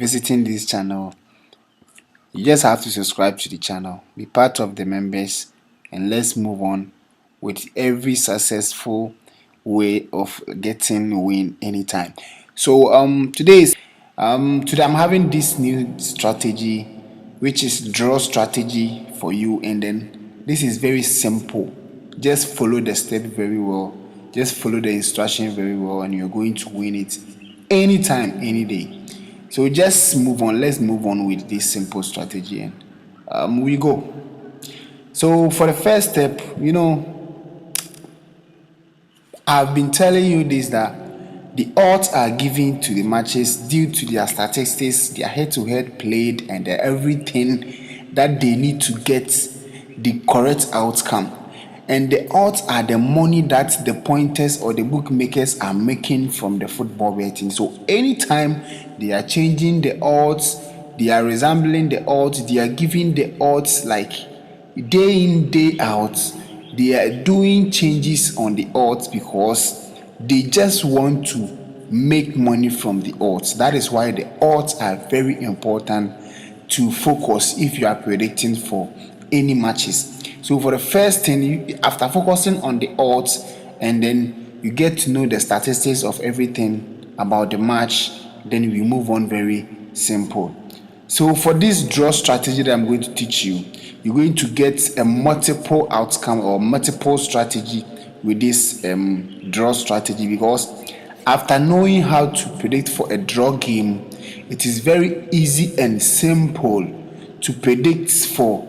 visiting this channel, you just have to subscribe to the channel, be part of the members, and let's move on with every successful way of getting win anytime. So today I'm having this new strategy, which is draw strategy for you, and then this is very simple. Just follow the step very well, just follow the instruction very well, and you're going to win it anytime, any day. So just move on. Let's move on with this simple strategy, and we go. So for the first step, I've been telling you this, that the odds are given to the matches due to their statistics, their head-to-head played, and everything that they need to get the correct outcome. And the odds are the money that the pointers or the bookmakers are making from the football betting. So anytime they are changing the odds, they are resembling the odds, they are giving the odds like day in, day out. They are doing changes on the odds because they just want to make money from the odds. That is why the odds are very important to focus if you are predicting for any matches. So for the first thing, after focusing on the odds, and then you get to know the statistics of everything about the match, then we move on. Very simple. So for this draw strategy that I'm going to teach you, you're going to get a multiple outcome or multiple strategy with this draw strategy, because after knowing how to predict for a draw game, it is very easy and simple to predict for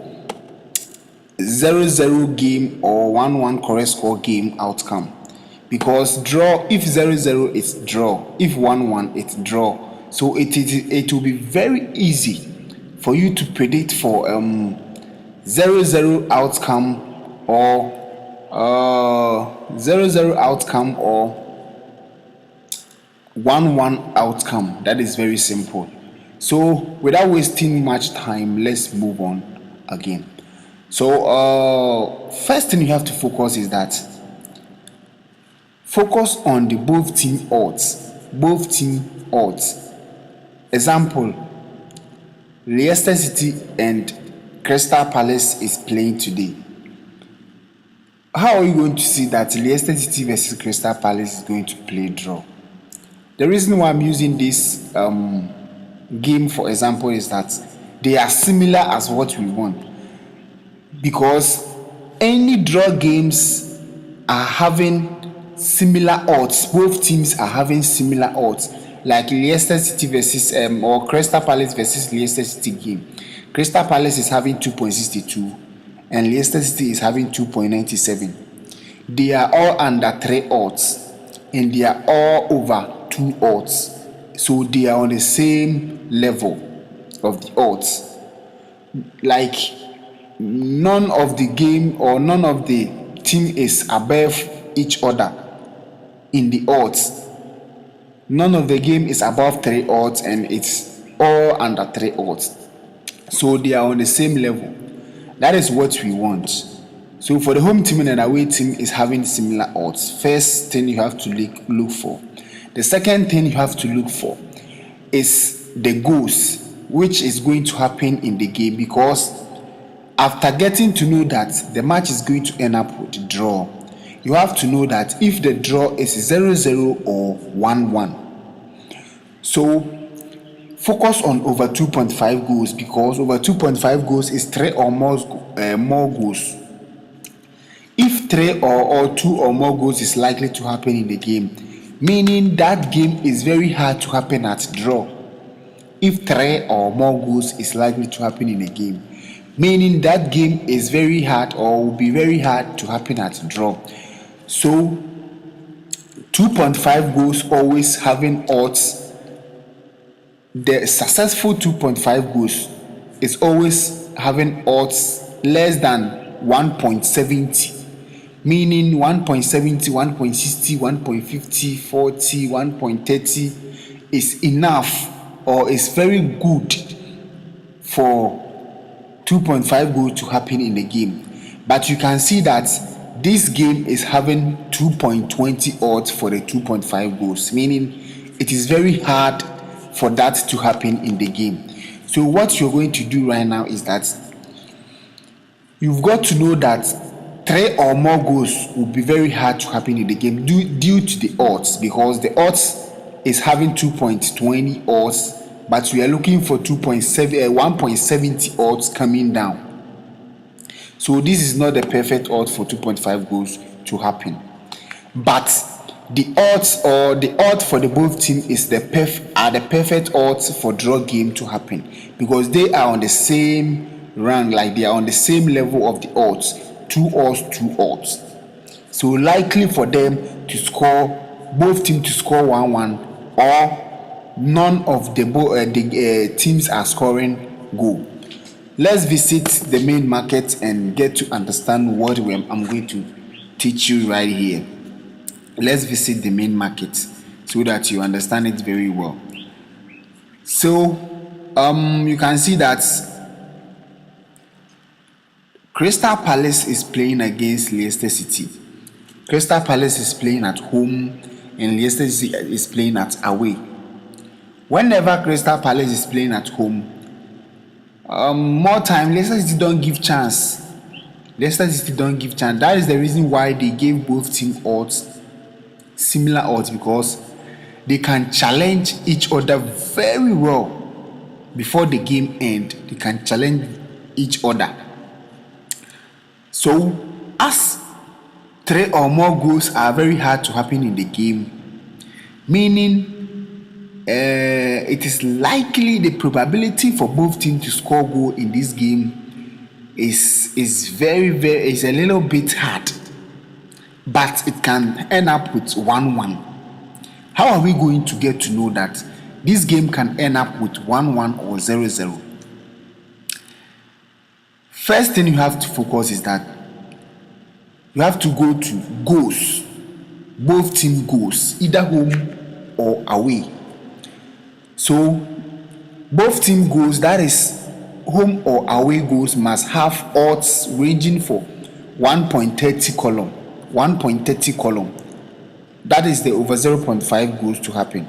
0-0 game or 1-1 correct score game outcome. Because draw, if 0-0 it's draw, if 1-1 it's draw. So it will be very easy for you to predict for 0-0 outcome or 0-0 outcome or 1-1 outcome. That is very simple. So without wasting much time, let's move on again. So first thing you have to focus is that focus on the both team odds. Example, Leicester City and Crystal Palace is playing today. How are you going to see that Leicester City versus Crystal Palace is going to play draw? The reason why I'm using this game for example is that they are similar as what we want, because any draw games are having similar odds. Both teams are having similar odds, like Leicester City versus or Crystal Palace versus Leicester City game. Crystal Palace is having 2.62 and Leicester City is having 2.97. They are all under 3 odds and they are all over 2 odds. So they are on the same level of the odds. Like none of the game or none of the team is above each other in the odds. None of the game is above 3 odds and it's all under 3 odds. So they are on the same level. That is what we want. So for the home team and the away team is having similar odds. First thing you have to look for. The second thing you have to look for is the goals, which is going to happen in the game, because after getting to know that the match is going to end up with a draw, you have to know that if the draw is 0-0 or 1-1. So focus on over 2.5 goals, because over 2.5 goals is 3 or more goals. If 3 or 2 or more goals is likely to happen in the game, meaning that game is very hard to happen at draw. If 3 or more goals is likely to happen in a game, meaning that game is very hard or will be very hard to happen at draw. So 2.5 goals always having odds. The successful 2.5 goals is always having odds less than 1.70, meaning 1.70, 1.60, 1.50, 40, 1.30 is enough or is very good for 2.5 goals to happen in the game. But you can see that this game is having 2.20 odds for the 2.5 goals, meaning it is very hard for that to happen in the game. So what you're going to do right now is that you've got to know that 3 or more goals will be very hard to happen in the game due to the odds, because the odds is having 2.20 odds, but we are looking for 1.70 odds coming down. So this is not the perfect odds for 2.5 goals to happen. But the odds for the both team is the perfect odds for draw game to happen, because they are on the same rank, like they are on the same level of the odds, 2 odds. So likely for them to score, both teams to score 1-1, or none of the teams are scoring goal. Let's visit the main market and get to understand what I'm going to teach you right here. Let's visit the main market so that you understand it very well. So you can see that Crystal Palace is playing against Leicester City. Crystal Palace is playing at home and Leicester City is playing at away. Whenever Crystal Palace is playing at home, more time Leicester City don't give chance. That is the reason why they gave both team odds, similar odds, because they can challenge each other very well before the game end. They can challenge each other. So as 3 or more goals are very hard to happen in the game, meaning it is likely the probability for both teams to score goal in this game is a little bit hard, but it can end up with 1-1. How are we going to get to know that this game can end up with 1-1 or 0-0? First thing you have to focus is that you have to go to goals, both team goals, either home or away. So both team goals, that is home or away goals, must have odds ranging for 1.30 column. That is the over 0.5 goals to happen.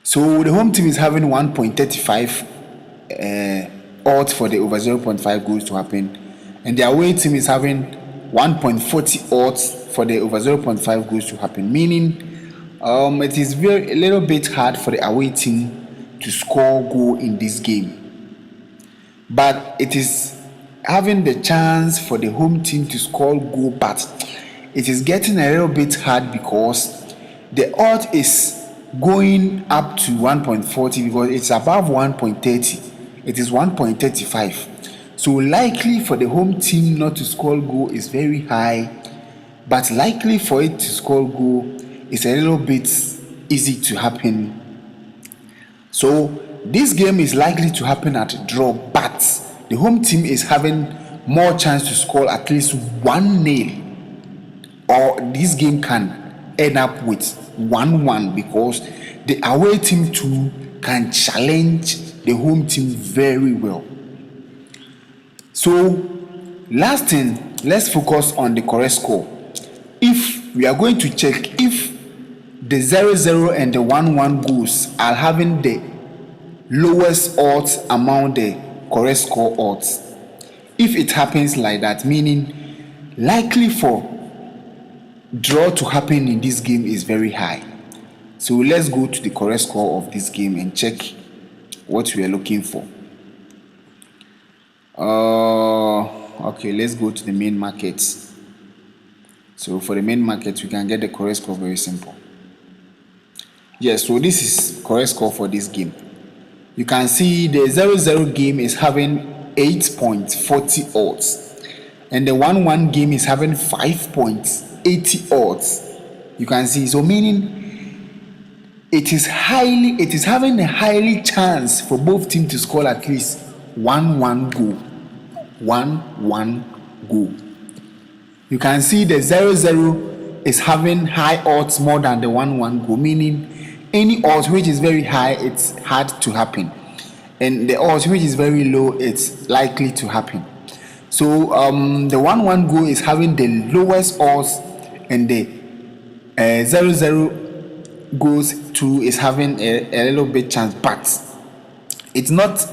So the home team is having 1.35 odds for the over 0.5 goals to happen, and the away team is having 1.40 odds for the over 0.5 goals to happen, meaning it is a little bit hard for the away team to score goal in this game, but it is having the chance for the home team to score goal, but it is getting a little bit hard because the odds is going up to 1.40, because it's above 1.30. It is 1.35. So likely for the home team not to score goal is very high, but likely for it to score goal is a little bit easy to happen. So this game is likely to happen at a draw, but the home team is having more chance to score at least 1-0, or this game can end up with 1-1, because the away team too can challenge the home team very well. So last thing, let's focus on the correct score. If we are going to check if the 0-0 and the 1-1 goals are having the lowest odds among the correct score odds. If it happens like that, meaning likely for draw to happen in this game is very high. So let's go to the correct score of this game and check what we are looking for. Okay, let's go to the main market. So for the main market, we can get the correct score very simple. Yes, so this is correct score for this game. You can see the 0-0 game is having 8.40 odds, and the 1-1 game is having 5.80 odds. You can see, so meaning it is having a highly chance for both teams to score at least 1-1 goal. You can see the 0-0 is having high odds more than the 1-1 goal, meaning any odds which is very high, it's hard to happen, and the odds which is very low, it's likely to happen. So the 1-1 goal is having the lowest odds, and the 0-0 goes to is having a little bit chance, but it's not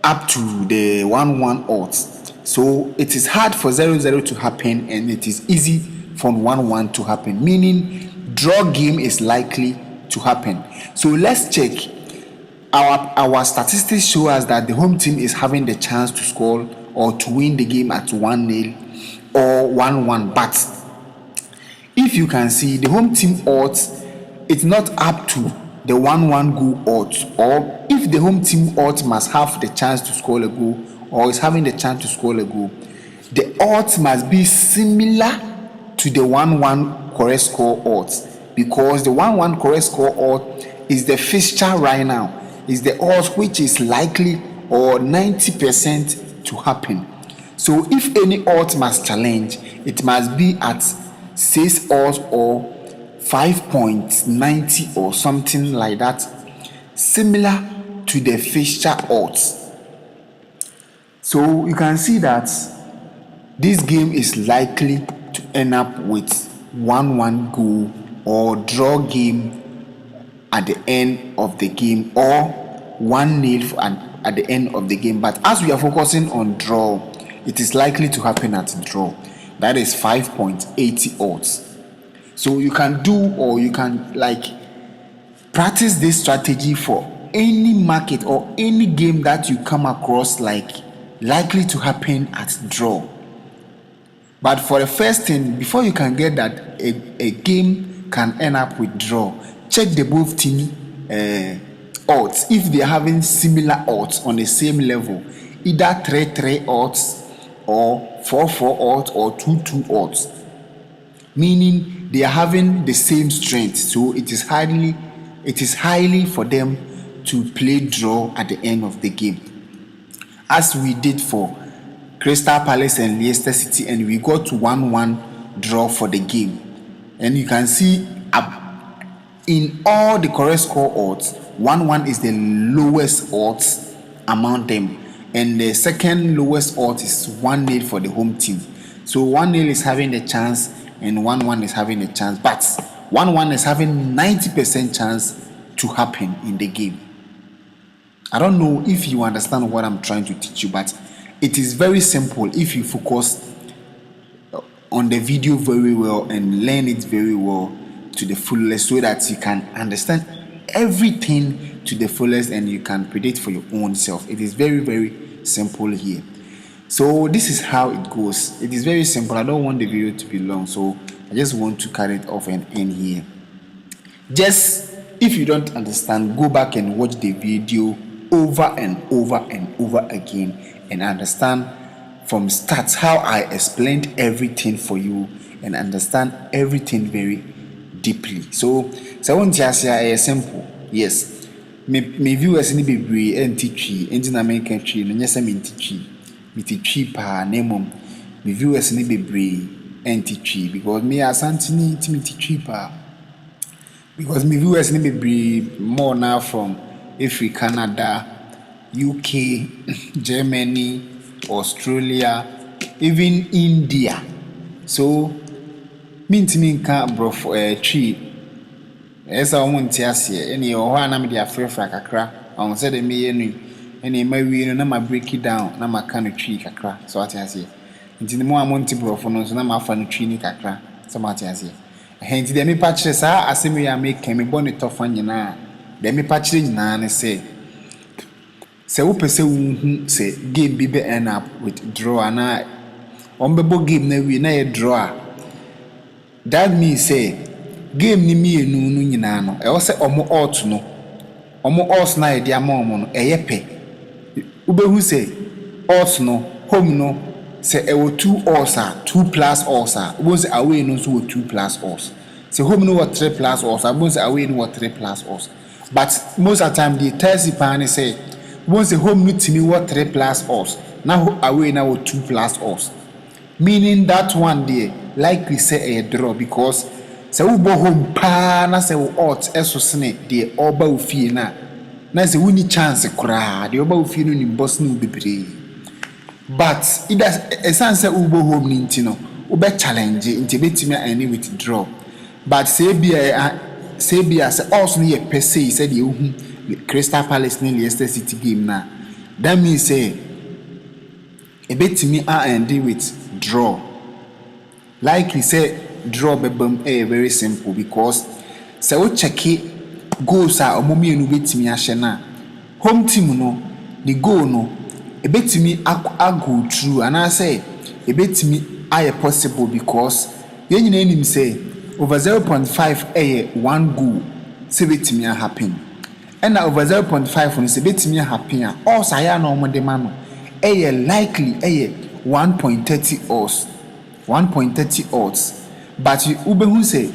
up to the 1-1 odds. So it is hard for 0-0 to happen, and it is easy for 1-1 to happen, meaning draw game is likely to happen. So let's check. Our statistics show us that the home team is having the chance to score or to win the game at 1-0 or 1-1. But if you can see the home team odds, it's not up to the 1-1 goal odds, or if the home team odds must have the chance to score a goal or is having the chance to score a goal, the odds must be similar to the 1-1 correct score odds, because the 1-1 correct score odds is the fixture right now, is the odds which is likely or 90% to happen. So if any odds must challenge, it must be at 6 odds or 5.90 or something like that, similar to the fixture odds. So you can see that this game is likely to end up with 1-1 goal or draw game at the end of the game, or 1-0 at the end of the game. But as we are focusing on draw, it is likely to happen at draw. That is 5.80 odds. So you can do, or you can practice this strategy for any market or any game that you come across likely to happen at draw. But for the first thing, before you can get that a game can end up with draw, check the both team odds. If they are having similar odds on the same level, either 3-3 odds or 4-4 odds or 2-2 odds, meaning they are having the same strength. So it is highly for them to play draw at the end of the game, as we did for Crystal Palace and Leicester City, and we got to 1-1 draw for the game. And you can see in all the correct score odds, 1-1 is the lowest odds among them, and the second lowest odds is 1-0 for the home team. So 1-0 is having a chance and 1-1 is having a chance, but 1-1 is having 90% chance to happen in the game. I don't know if you understand what I'm trying to teach you, but it is very simple if you focus on the video very well and learn it very well to the fullest, so that you can understand everything to the fullest and you can predict for your own self. It is very, very simple here. So this is how it goes. It is very simple. I don't want the video to be long, so I just want to cut it off and end here. Just, if you don't understand, go back and watch the video over and over and over again and understand from start how I explained everything for you and understand everything very deeply. So won't just say simple. Yes, me viewers ni bebree enti na make twi no nyesa me twi pa na mom me viewers ni bebree enti because me asantini ti me twi pa, because me viewers ni bebree more now from Canada, UK, Germany, Australia, even India. So me can bro for twi esa omunti ase eni o ho na me dia frefra kakra on said me enu eni ma wi no na ma break it down na ma kan twi kakra so ati ase nti ni mo amonti bro for no so na ma fa no twi ni kakra so ma ati ase henti de me pa kire sa asemi ya me kan me boni tofa nyina de me pa kire nyina ne se wo pese wu se game bi be end up with draw na on be bo game na wi na ye draw. That means say game ni mienu no nyina no e wo se omo out no omo odds na e dia ma omo no e ye pe ubehu say odds no home no say e wo 2 odds 2+ odds ubehu say away no so 2+ odds, say home no 3+ odds ubehu say away no 3+ odds. But most of the time the test pan say ubehu say home no timi 3+ odds na away na 2+ odds, meaning that one there likely say a draw, because say we bo home pa na say we odds eso sene de oba ofie na say we ni chance kura de oba ofie no ni boss ni bebre. But it does a sense say we bo home ni ntino we be challenge nti betimi ani with draw. But say be say be as also near per se said you Crystal Palace near Leicester City game now. That means say a bit to me and deal with draw. Likely say draw bebum very simple because so check it goals are omomi enu betimi ahye na home team no the goal no e betimi go through and I say e betimi aye possible because yen nyina enim say over 0.5 one goal say betimi happen and over 0.5 no say betimi happen all say ya na omode ma no likely 1.30 odds 1.30 odds but you ubehu say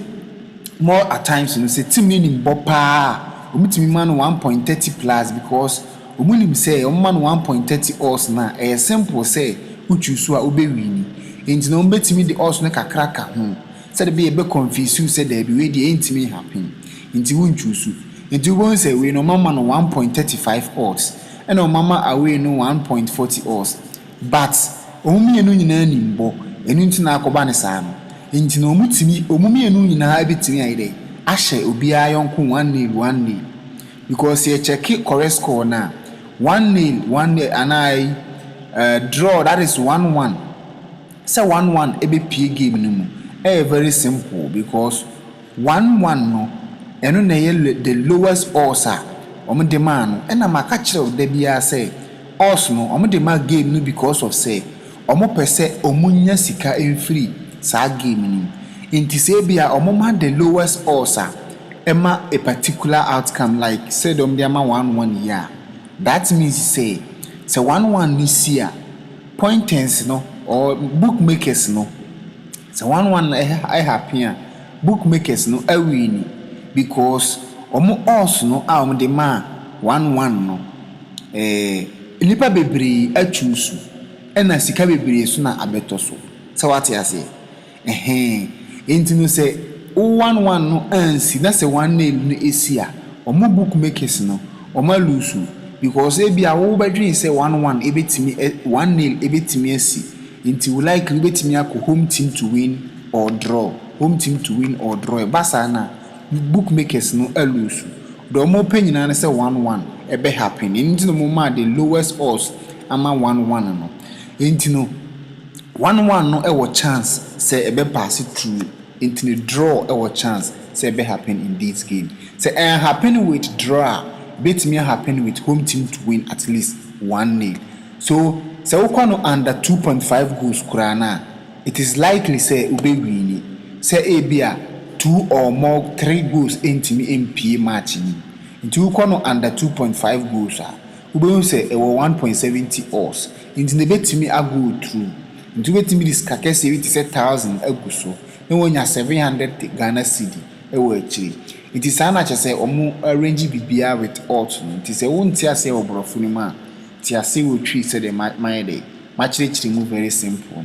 more at times you say team in bopa umitimi man 1.30 plus because umunim say man 1.30 odds na simple say uchu so a ubewini enti na umbetimi the odds na kakraka ho say be confuse you say there be we the intimi happen enti unchu so enti won say we no mama no 1.35 odds and no mama away no 1.40 odds but omumienu nyina nimbo enu nti na akoba ne saa no enti na omumienu nyina betimi ayide ahye obi ayonko 1-1 because you check correct score na 1-1 and I draw that is 1-1 say 1-1 ebe pie game no mu very simple because 1-1 no enu na the lowest odds omo de man no na maka kire da bia say odds no omo de ma game no because of say omo pese omunya sika free sa game ni inti say bia omo ma the lowest odds ema a particular outcome like say dom dia ma 1-1 year that means say 1-1 this year pointers no or bookmakers no say 1-1 I happy bookmakers no win because omo odds no omo de ma 1-1 no nipa bebre a choose ena sika bebre so na abeto so say what you say enti no say 1-1 no ansi na say 1-0 no esia omo bookmakers no omo lose because e bia wo badwin say 1-1 ebetimi 1-0 ebetimi asi enti we likely ebetimi akọ home team to win or draw basa na bookmakers no lose the omo panyina na say 1-1 ebe happen enti no mo ma the lowest odds ama 1-1 no enti no 1-1 no ewo chance say ebe pass through into the draw ewo chance say ebe happen in this game say happen with draw bet me happen with home team to win at least 1-0 so say we no under 2.5 goals kurana it is likely say ube win say ebia 2 or more 3 goals into me MP match ni into we no under 2.5 goals ube say ewo 1.70 odds into the bet me a go through into bet me this kakese with say 1000 aguso na wonya 700 Ghana cedi ewo achiri it is ana say omo arrange bibia with odds it is a wonti ase obrofo ni ma ti ase wo twi say the my day match chiri mu very simple.